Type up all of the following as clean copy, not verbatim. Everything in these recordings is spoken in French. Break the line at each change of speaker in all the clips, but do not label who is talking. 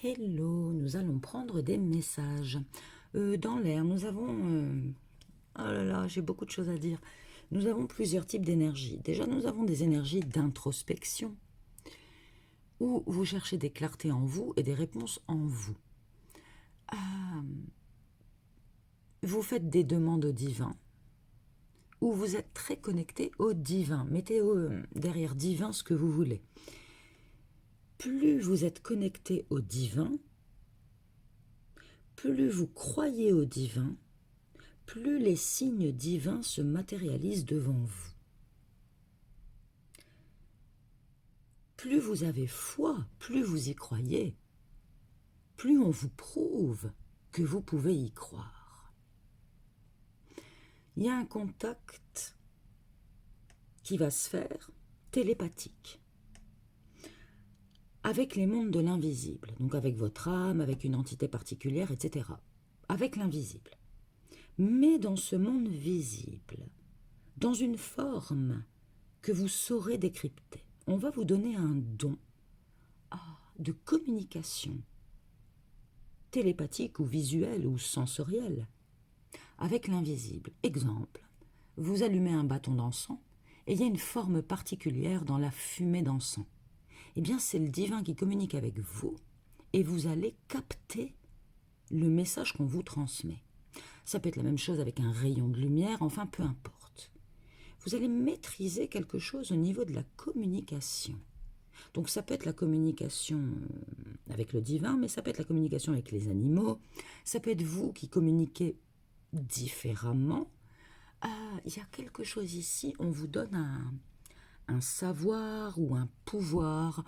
Hello, nous allons prendre des messages. Dans l'air, nous avons... oh là là, j'ai beaucoup de choses à dire. Nous avons plusieurs types d'énergie. Déjà, nous avons des énergies d'introspection, où vous cherchez des clartés en vous et des réponses en vous. Vous faites des demandes au divin, où vous êtes très connecté au divin. Mettez derrière divin ce que vous voulez. Plus vous êtes connecté au divin, plus vous croyez au divin, plus les signes divins se matérialisent devant vous. Plus vous avez foi, plus vous y croyez, plus on vous prouve que vous pouvez y croire. Il y a un contact qui va se faire télépathique avec les mondes de l'invisible, donc avec votre âme, avec une entité particulière, etc. Avec l'invisible. Mais dans ce monde visible, dans une forme que vous saurez décrypter, on va vous donner un don de communication télépathique ou visuelle ou sensorielle avec l'invisible. Exemple, vous allumez un bâton d'encens et il y a une forme particulière dans la fumée d'encens. Eh bien, c'est le divin qui communique avec vous et vous allez capter le message qu'on vous transmet. Ça peut être la même chose avec un rayon de lumière, enfin peu importe. Vous allez maîtriser quelque chose au niveau de la communication. Donc ça peut être la communication avec le divin, mais ça peut être la communication avec les animaux, ça peut être vous qui communiquez différemment. Il y a quelque chose ici, on vous donne un savoir ou un pouvoir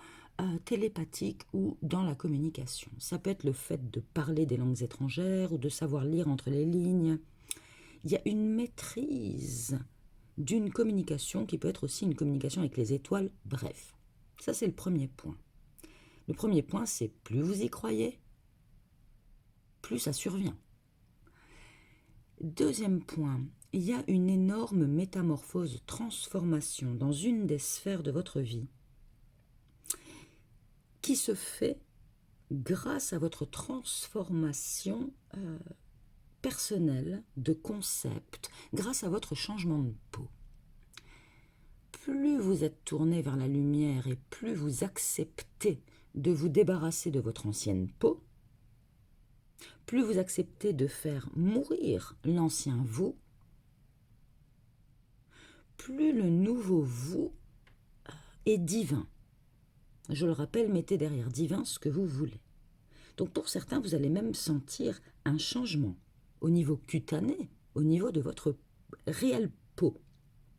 télépathique ou dans la communication. Ça peut être le fait de parler des langues étrangères ou de savoir lire entre les lignes. Il y a une maîtrise d'une communication qui peut être aussi une communication avec les étoiles, bref. Ça, c'est le premier point. Le premier point, c'est plus vous y croyez, plus ça survient. Deuxième point, il y a une énorme métamorphose, transformation dans une des sphères de votre vie qui se fait grâce à votre transformation personnelle de concept, grâce à votre changement de peau. Plus vous êtes tourné vers la lumière et plus vous acceptez de vous débarrasser de votre ancienne peau, plus vous acceptez de faire mourir l'ancien vous, plus le nouveau vous est divin. Je le rappelle, mettez derrière divin ce que vous voulez. Donc pour certains, vous allez même sentir un changement au niveau cutané, au niveau de votre réelle peau.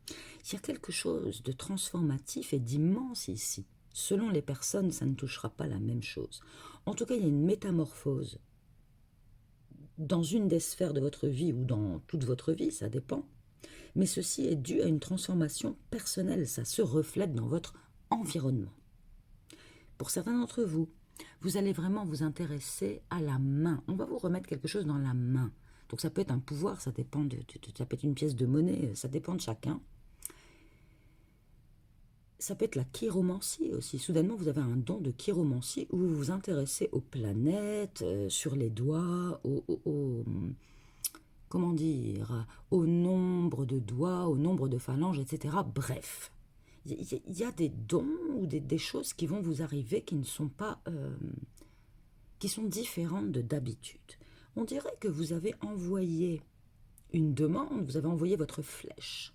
Il y a quelque chose de transformatif et d'immense ici. Selon les personnes, ça ne touchera pas la même chose. En tout cas, il y a une métamorphose dans une des sphères de votre vie ou dans toute votre vie, ça dépend. Mais ceci est dû à une transformation personnelle, ça se reflète dans votre environnement. Pour certains d'entre vous, vous allez vraiment vous intéresser à la main. On va vous remettre quelque chose dans la main. Donc ça peut être un pouvoir, ça dépend ça peut être une pièce de monnaie, ça dépend de chacun. Ça peut être la chiromancie aussi. Soudainement, vous avez un don de chiromancie où vous vous intéressez aux planètes, sur les doigts, comment dire, au nombre de doigts, au nombre de phalanges, etc. Bref, il y a des dons ou des choses qui vont vous arriver qui ne sont pas, qui sont différentes de d'habitude. On dirait que vous avez envoyé une demande, vous avez envoyé votre flèche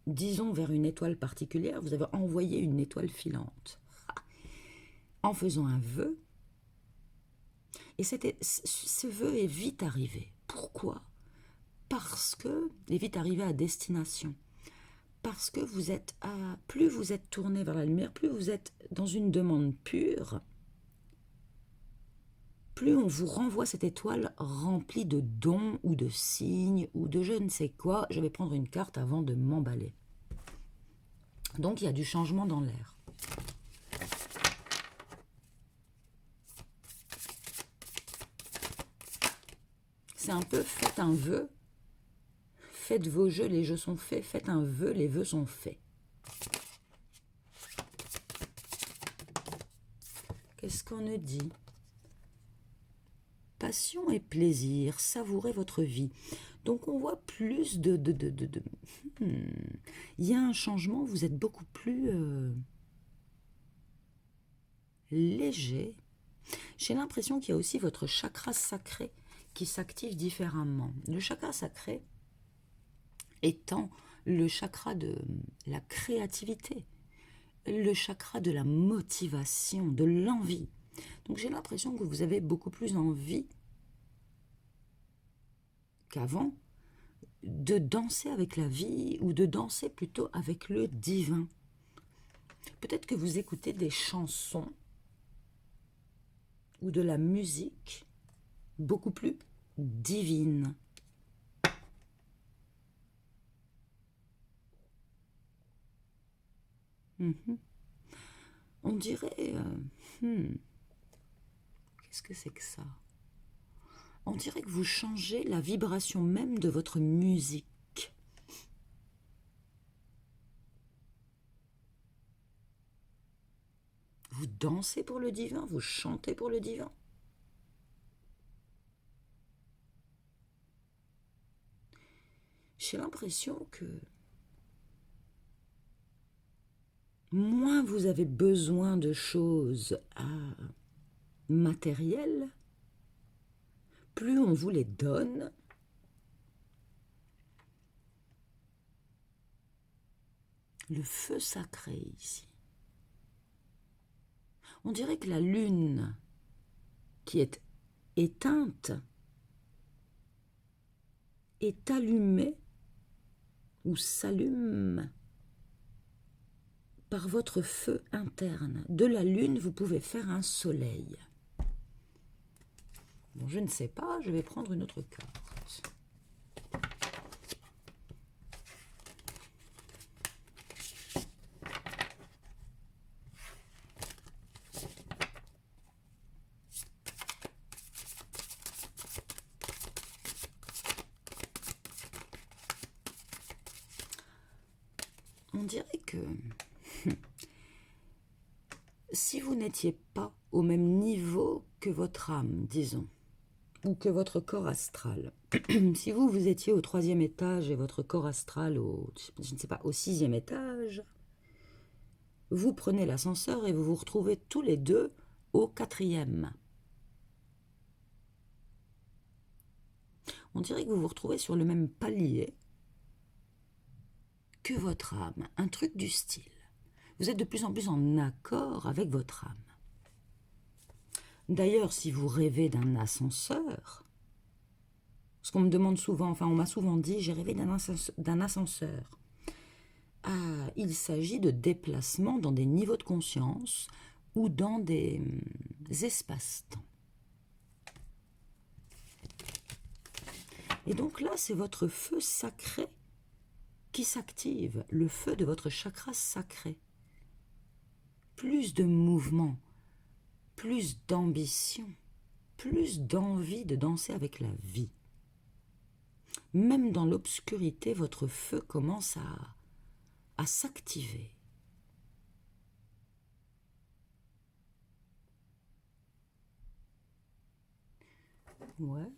disons vers une étoile particulière, vous avez envoyé une étoile filante en faisant un vœu. Et ce vœu est vite arrivé. Pourquoi? Parce que, est vite arrivé à destination. Parce que plus vous êtes tourné vers la lumière, plus vous êtes dans une demande pure, plus on vous renvoie cette étoile remplie de dons ou de signes ou de je ne sais quoi. Je vais prendre une carte avant de m'emballer. Donc il y a du changement dans l'air. C'est un peu faites un vœu, faites vos jeux, les jeux sont faits, faites un vœu, les vœux sont faits. qu'est-ce qu'on nous dit? Passion et plaisir, savourez votre vie. Donc on voit plus Il y a un changement, vous êtes beaucoup plus léger. J'ai l'impression qu'il y a aussi votre chakra sacré qui s'active différemment. Le chakra sacré étant le chakra de la créativité, le chakra de la motivation, de l'envie. Donc j'ai l'impression que vous avez beaucoup plus envie qu'avant de danser avec la vie ou de danser plutôt avec le divin. Peut-être que vous écoutez des chansons ou de la musique beaucoup plus divine. On dirait... qu'est-ce que c'est que ça? On dirait que vous changez la vibration même de votre musique. Vous dansez pour le divin, vous chantez pour le divin. J'ai l'impression que moins vous avez besoin de choses matérielles, plus on vous les donne. Le feu sacré ici. On dirait que la lune qui est éteinte est allumée ou s'allume par votre feu interne. De la lune, vous pouvez faire un soleil. Bon, je ne sais pas, je vais prendre une autre carte. On dirait que si vous n'étiez pas au même niveau que votre âme, disons, ou que votre corps astral, si vous étiez au 3e étage et votre corps astral je ne sais pas, au 6e étage, vous prenez l'ascenseur et vous vous retrouvez tous les deux au 4e. On dirait que vous vous retrouvez sur le même palier que votre âme, un truc du style. Vous êtes de plus en plus en accord avec votre âme. D'ailleurs, si vous rêvez d'un ascenseur, ce qu'on me demande souvent, enfin on m'a souvent dit, j'ai rêvé d'un ascenseur. Il s'agit de déplacements dans des niveaux de conscience ou dans des espaces-temps. Et donc là, c'est votre feu sacré qui s'active, le feu de votre chakra sacré. Plus de mouvement, plus d'ambition, plus d'envie de danser avec la vie. Même dans l'obscurité, votre feu commence à s'activer. Ouais.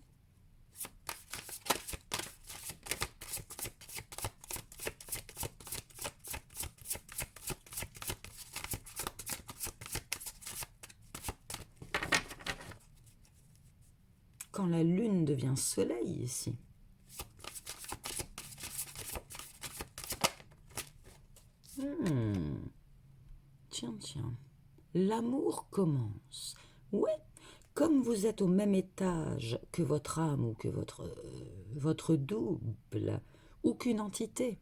Quand la lune devient soleil ici. Tiens. L'amour commence. Ouais, comme vous êtes au même étage que votre âme ou que votre double ou qu'une entité.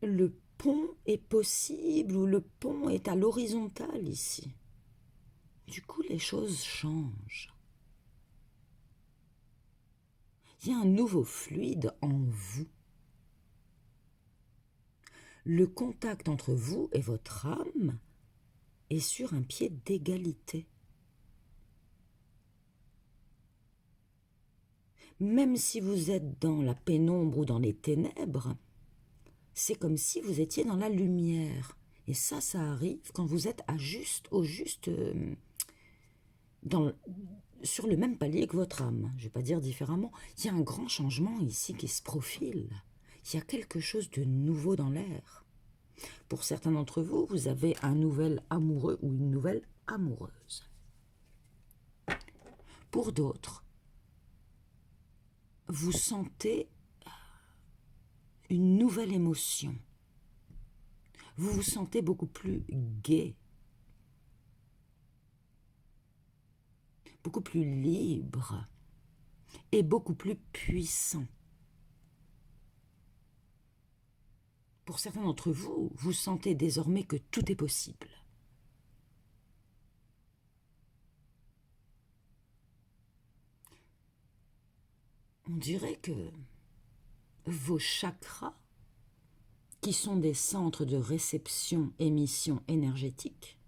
Le pont est possible ou le pont est à l'horizontale ici. Du coup, les choses changent. Il y a un nouveau fluide en vous. Le contact entre vous et votre âme est sur un pied d'égalité. Même si vous êtes dans la pénombre ou dans les ténèbres, c'est comme si vous étiez dans la lumière. Et ça arrive quand vous êtes sur le même palier que votre âme. Je ne vais pas dire différemment. Il y a un grand changement ici qui se profile. Il y a quelque chose de nouveau dans l'air. Pour certains d'entre vous, vous avez un nouvel amoureux ou une nouvelle amoureuse. Pour d'autres, vous sentez une nouvelle émotion. Vous vous sentez beaucoup plus gai, beaucoup plus libre et beaucoup plus puissant. Pour certains d'entre vous, vous sentez désormais que tout est possible. On dirait que vos chakras, qui sont des centres de réception-émission énergétique,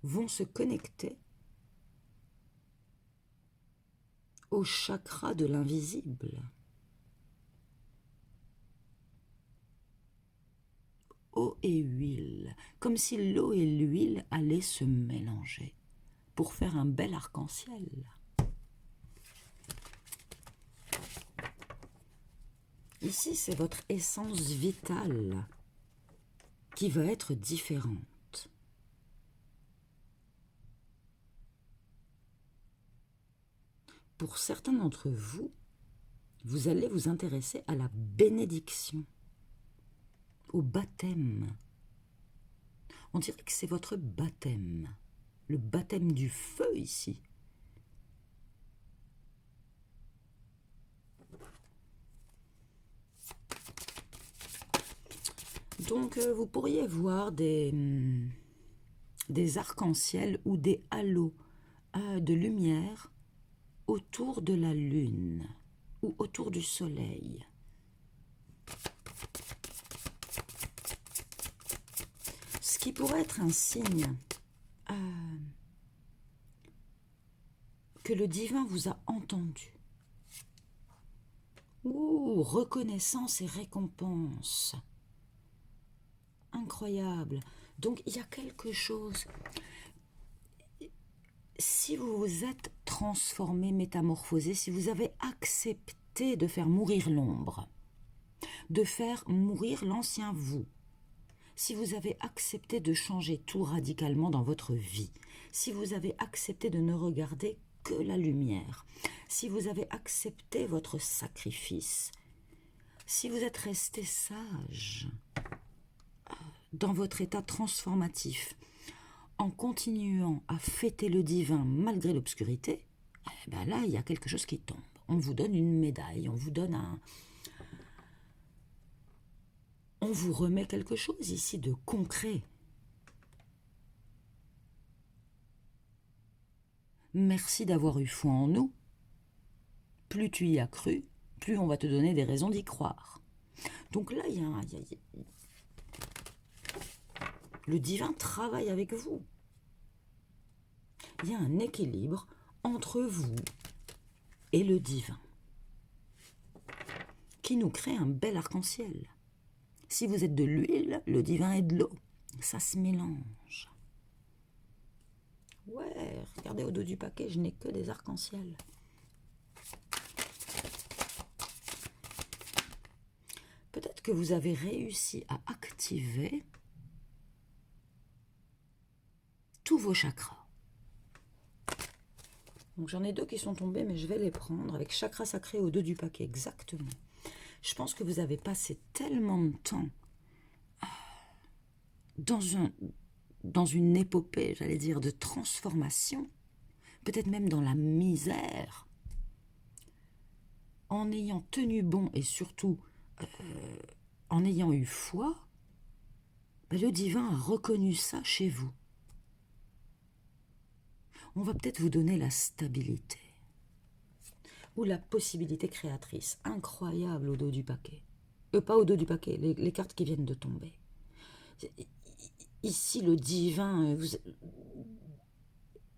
vont se connecter au chakra de l'invisible, eau et huile, comme si l'eau et l'huile allaient se mélanger pour faire un bel arc-en-ciel. Ici, c'est votre essence vitale qui va être différente. Pour certains d'entre vous, vous allez vous intéresser à la bénédiction, au baptême. On dirait que c'est votre baptême, le baptême du feu ici. Donc, vous pourriez voir des arcs-en-ciel ou des halos de lumière autour de la lune ou autour du soleil. Ce qui pourrait être un signe que le divin vous a entendu. Ouh, reconnaissance et récompense. Incroyable. Donc il y a quelque chose. Si vous vous êtes transformé, métamorphosé, si vous avez accepté de faire mourir l'ombre, de faire mourir l'ancien vous, si vous avez accepté de changer tout radicalement dans votre vie, si vous avez accepté de ne regarder que la lumière, si vous avez accepté votre sacrifice, si vous êtes resté sage dans votre état transformatif, en continuant à fêter le divin malgré l'obscurité, eh ben là, il y a quelque chose qui tombe. On vous donne une médaille, on vous remet quelque chose ici de concret. Merci d'avoir eu foi en nous. Plus tu y as cru, plus on va te donner des raisons d'y croire. Donc là, le divin travaille avec vous. Il y a un équilibre entre vous et le divin qui nous crée un bel arc-en-ciel. Si vous êtes de l'huile, le divin est de l'eau. Ça se mélange. Ouais, regardez au dos du paquet, je n'ai que des arcs-en-ciel. Peut-être que vous avez réussi à activer tous vos chakras. Donc j'en ai 2 qui sont tombés, mais je vais les prendre avec chakra sacré au dos du paquet, exactement. Je pense que vous avez passé tellement de temps dans une épopée, j'allais dire, de transformation, peut-être même dans la misère, en ayant tenu bon et surtout en ayant eu foi, le divin a reconnu ça chez vous. On va peut-être vous donner la stabilité ou la possibilité créatrice. Incroyable au dos du paquet. Pas au dos du paquet, les cartes qui viennent de tomber. Ici, le divin,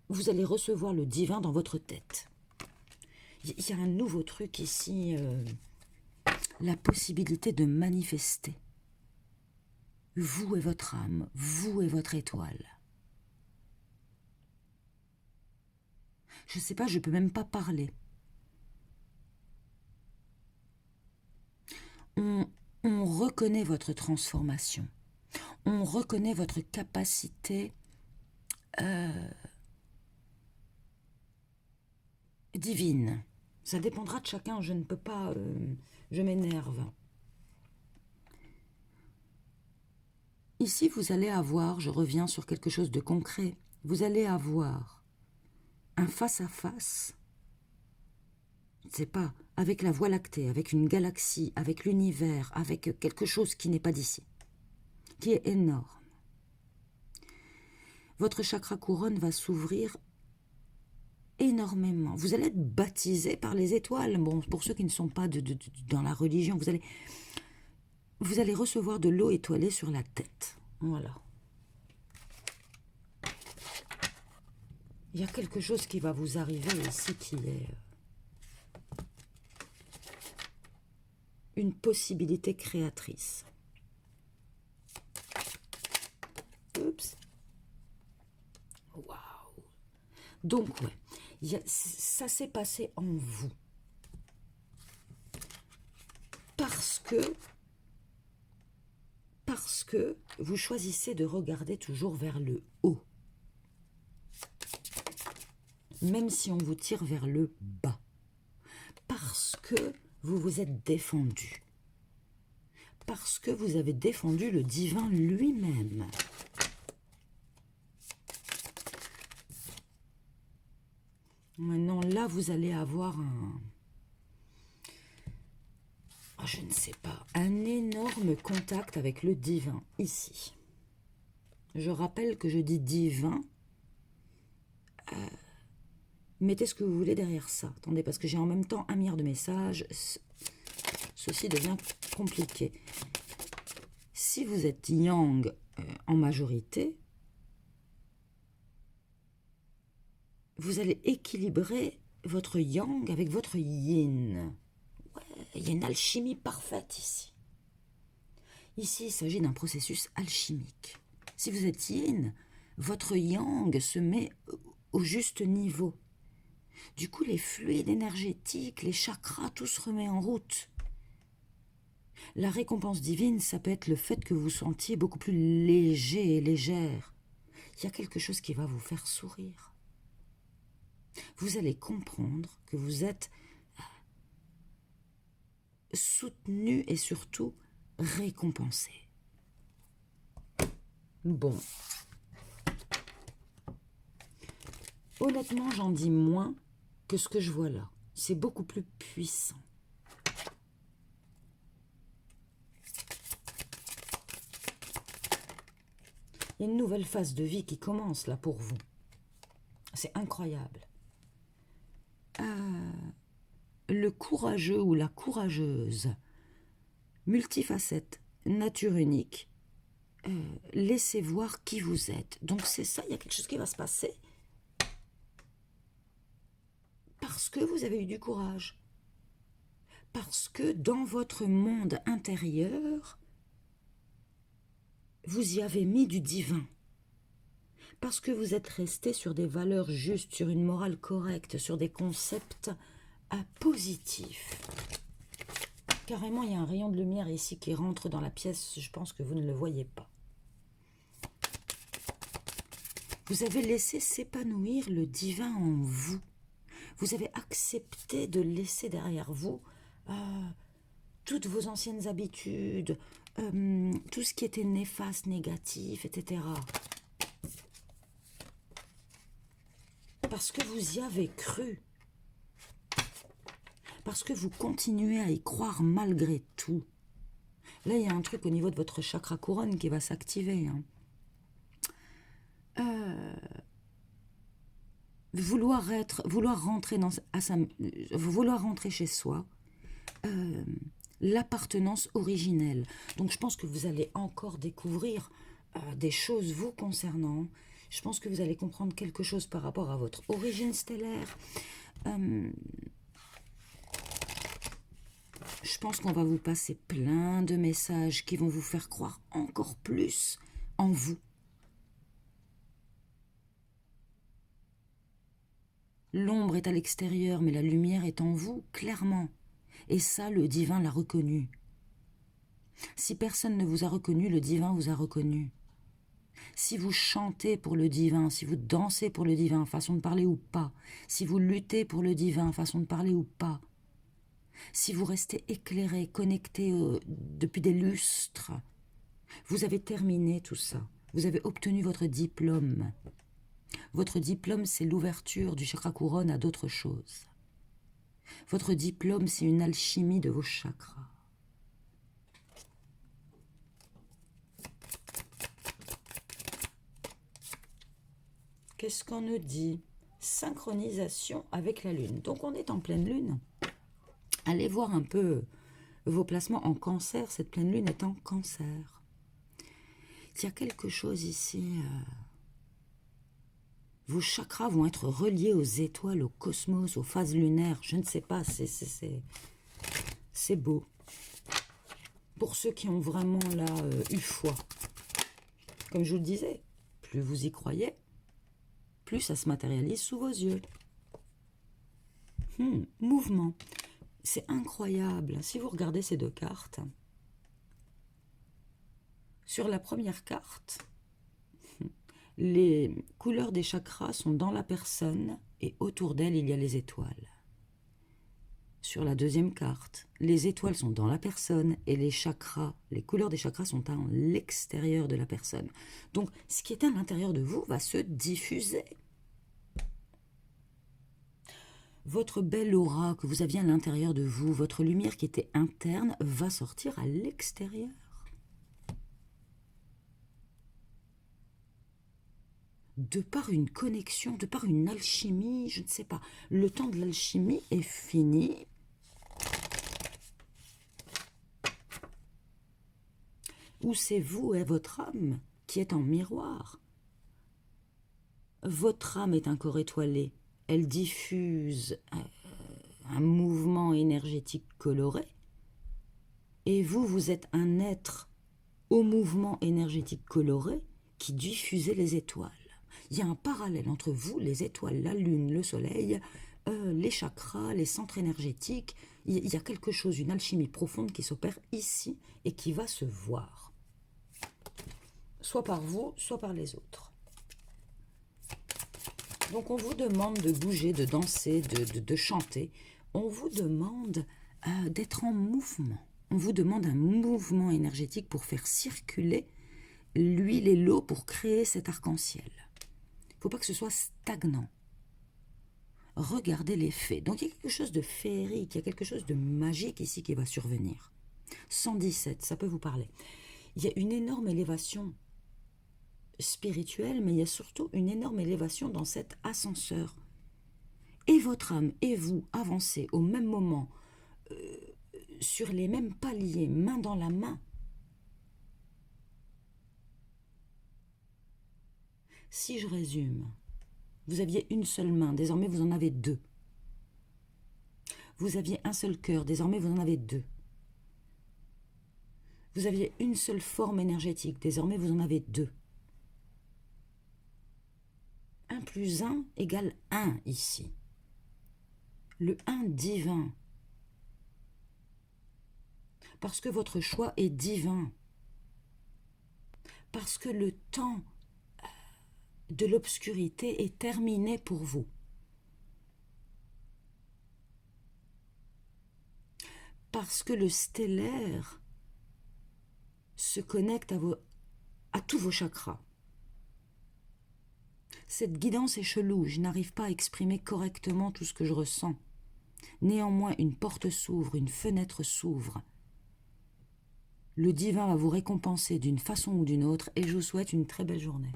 vous allez recevoir le divin dans votre tête. Il y a un nouveau truc ici, la possibilité de manifester. vous et votre âme, vous et votre étoile. Je ne sais pas, je ne peux même pas parler. On reconnaît votre transformation. On reconnaît votre capacité divine. Ça dépendra de chacun, je ne peux pas... je m'énerve. Ici, vous allez avoir, je reviens sur quelque chose de concret, vous allez avoir un face-à-face, je ne sais pas, avec la Voie lactée, avec une galaxie, avec l'univers, avec quelque chose qui n'est pas d'ici, qui est énorme. Votre chakra couronne va s'ouvrir énormément. Vous allez être baptisé par les étoiles. Bon, pour ceux qui ne sont pas dans la religion, vous allez recevoir de l'eau étoilée sur la tête. Voilà. Il y a quelque chose qui va vous arriver ici qui est une possibilité créatrice. Oups. Waouh. Donc, ouais, ça s'est passé en vous. Parce que vous choisissez de regarder toujours vers le haut. Même si on vous tire vers le bas. Parce que vous vous êtes défendu. Parce que vous avez défendu le divin lui-même. Maintenant, là, vous allez avoir je ne sais pas, un énorme contact avec le divin, ici. Je rappelle que je dis divin. Mettez ce que vous voulez derrière ça. Attendez, parce que j'ai en même temps 1 milliard de messages. Ceci devient compliqué. Si vous êtes yang en majorité, vous allez équilibrer votre yang avec votre yin. Il y a une alchimie parfaite ici. Ici, il s'agit d'un processus alchimique. Si vous êtes yin, votre yang se met au juste niveau. Du coup, les fluides énergétiques, les chakras, tout se remet en route. La récompense divine, ça peut être le fait que vous vous sentiez beaucoup plus léger et légère. Il y a quelque chose qui va vous faire sourire. Vous allez comprendre que vous êtes soutenu et surtout récompensé. Bon. Honnêtement, j'en dis moins que ce que je vois là. C'est beaucoup plus puissant. Il y a une nouvelle phase de vie qui commence là pour vous. C'est incroyable. Le courageux ou la courageuse, multifacette, nature unique, laissez voir qui vous êtes. Donc c'est ça, il y a quelque chose qui va se passer. Parce que vous avez eu du courage. Parce que dans votre monde intérieur, vous y avez mis du divin. Parce que vous êtes resté sur des valeurs justes, sur une morale correcte, sur des concepts positifs. Carrément, il y a un rayon de lumière ici qui rentre dans la pièce. Je pense que vous ne le voyez pas. Vous avez laissé s'épanouir le divin en vous. Vous avez accepté de laisser derrière vous toutes vos anciennes habitudes, tout ce qui était néfaste, négatif, etc. Parce que vous y avez cru. Parce que vous continuez à y croire malgré tout. Là, il y a un truc au niveau de votre chakra couronne qui va s'activer. Vouloir rentrer chez soi, l'appartenance originelle. Donc, je pense que vous allez encore découvrir des choses vous concernant. Je pense que vous allez comprendre quelque chose par rapport à votre origine stellaire. Je pense qu'on va vous passer plein de messages qui vont vous faire croire encore plus en vous. L'ombre est à l'extérieur, mais la lumière est en vous, clairement. Et ça, le divin l'a reconnu. Si personne ne vous a reconnu, le divin vous a reconnu. Si vous chantez pour le divin, si vous dansez pour le divin, façon de parler ou pas, si vous luttez pour le divin, façon de parler ou pas, si vous restez éclairé, connecté depuis des lustres, vous avez terminé tout ça. Vous avez obtenu votre diplôme. Votre diplôme, c'est l'ouverture du chakra couronne à d'autres choses. Votre diplôme, c'est une alchimie de vos chakras. Qu'est-ce qu'on nous dit? Synchronisation avec la Lune. Donc on est en pleine Lune. Allez voir un peu vos placements en Cancer. Cette pleine Lune est en Cancer. Il y a quelque chose ici. Vos chakras vont être reliés aux étoiles, au cosmos, aux phases lunaires. Je ne sais pas, c'est beau. Pour ceux qui ont vraiment là eu foi. Comme je vous le disais, plus vous y croyez, plus ça se matérialise sous vos yeux. Mouvement. C'est incroyable. Si vous regardez ces deux cartes, sur la première carte, les couleurs des chakras sont dans la personne et autour d'elle, il y a les étoiles. Sur la deuxième carte, les étoiles sont dans la personne et les chakras, les couleurs des chakras sont à l'extérieur de la personne. Donc, ce qui est à l'intérieur de vous va se diffuser. Votre belle aura que vous aviez à l'intérieur de vous, votre lumière qui était interne, va sortir à l'extérieur. De par une connexion, de par une alchimie, je ne sais pas. Le temps de l'alchimie est fini. Ou c'est vous et votre âme qui êtes en miroir. Votre âme est un corps étoilé. Elle diffuse un mouvement énergétique coloré. Et vous, vous êtes un être au mouvement énergétique coloré qui diffusez les étoiles. Il y a un parallèle entre vous, les étoiles, la lune, le soleil, les chakras, les centres énergétiques. Il y a quelque chose, une alchimie profonde qui s'opère ici et qui va se voir. Soit par vous, soit par les autres. Donc on vous demande de bouger, de danser, de chanter. On vous demande d'être en mouvement. On vous demande un mouvement énergétique pour faire circuler l'huile et l'eau pour créer cet arc-en-ciel. Il ne faut pas que ce soit stagnant. Regardez l'effet. Donc il y a quelque chose de féerique, il y a quelque chose de magique ici qui va survenir. 117, ça peut vous parler. Il y a une énorme élévation spirituelle, mais il y a surtout une énorme élévation dans cet ascenseur. Et votre âme et vous avancez au même moment, sur les mêmes paliers, main dans la main. Si je résume, vous aviez une seule main, désormais vous en avez deux. Vous aviez un seul cœur, désormais vous en avez deux. Vous aviez une seule forme énergétique, désormais vous en avez deux. 1 plus 1 égale 1 ici. Le 1 divin. Parce que votre choix est divin. Parce que le temps de l'obscurité est terminé pour vous. Parce que le stellaire se connecte à tous vos chakras. Cette guidance est chelou, je n'arrive pas à exprimer correctement tout ce que je ressens. Néanmoins, une porte s'ouvre, une fenêtre s'ouvre. Le divin va vous récompenser d'une façon ou d'une autre et je vous souhaite une très belle journée.